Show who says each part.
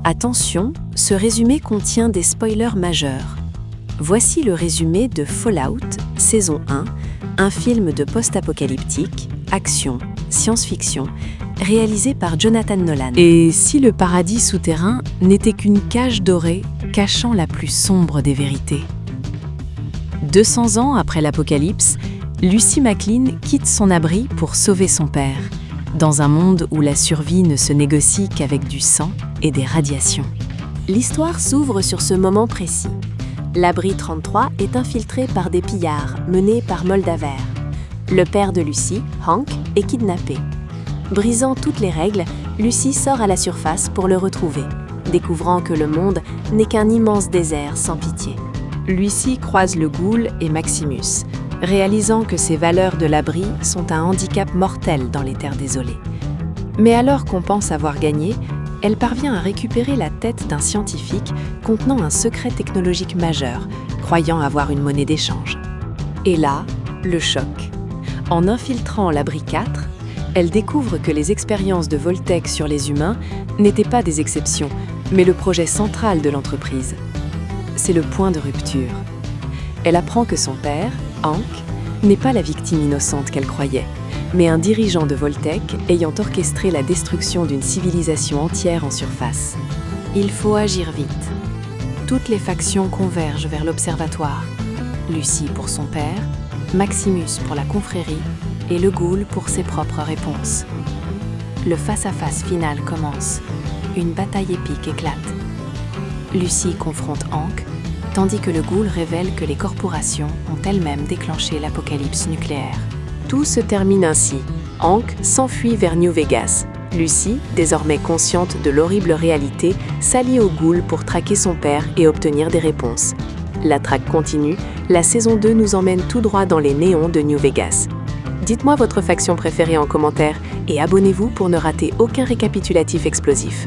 Speaker 1: Attention, ce résumé contient des spoilers majeurs. Voici le résumé de Fallout, saison 1, un film de post-apocalyptique, action, science-fiction, réalisé par Jonathan Nolan. Et si le paradis souterrain n'était qu'une cage dorée cachant la plus sombre des vérités? 200 ans après l'apocalypse, Lucy McLean quitte son abri pour sauver son père, dans un monde où la survie ne se négocie qu'avec du sang et des radiations. L'histoire s'ouvre sur ce moment précis. L'abri 33 est infiltré par des pillards menés par Moldaver. Le père de Lucy, Hank, est kidnappé. Brisant toutes les règles, Lucy sort à la surface pour le retrouver, découvrant que le monde n'est qu'un immense désert sans pitié. Lucy croise le Ghoul et Maximus, réalisant que ces valeurs de l'abri sont un handicap mortel dans les terres désolées. Mais alors qu'on pense avoir gagné, elle parvient à récupérer la tête d'un scientifique contenant un secret technologique majeur, croyant avoir une monnaie d'échange. Et là, le choc. En infiltrant l'abri 4, elle découvre que les expériences de Voltec sur les humains n'étaient pas des exceptions, mais le projet central de l'entreprise. C'est le point de rupture. Elle apprend que son père, Hank, n'est pas la victime innocente qu'elle croyait, mais un dirigeant de Voltec ayant orchestré la destruction d'une civilisation entière en surface. Il faut agir vite. Toutes les factions convergent vers l'observatoire. Lucy pour son père, Maximus pour la confrérie et le Ghoul pour ses propres réponses. Le face-à-face final commence. Une bataille épique éclate. Lucy confronte Hank, tandis que le Ghoul révèle que les corporations ont elles-mêmes déclenché l'apocalypse nucléaire. Tout se termine ainsi. Hank s'enfuit vers New Vegas. Lucy, désormais consciente de l'horrible réalité, s'allie au Ghoul pour traquer son père et obtenir des réponses. La traque continue, la saison 2 nous emmène tout droit dans les néons de New Vegas. Dites-moi votre faction préférée en commentaire et abonnez-vous pour ne rater aucun récapitulatif explosif.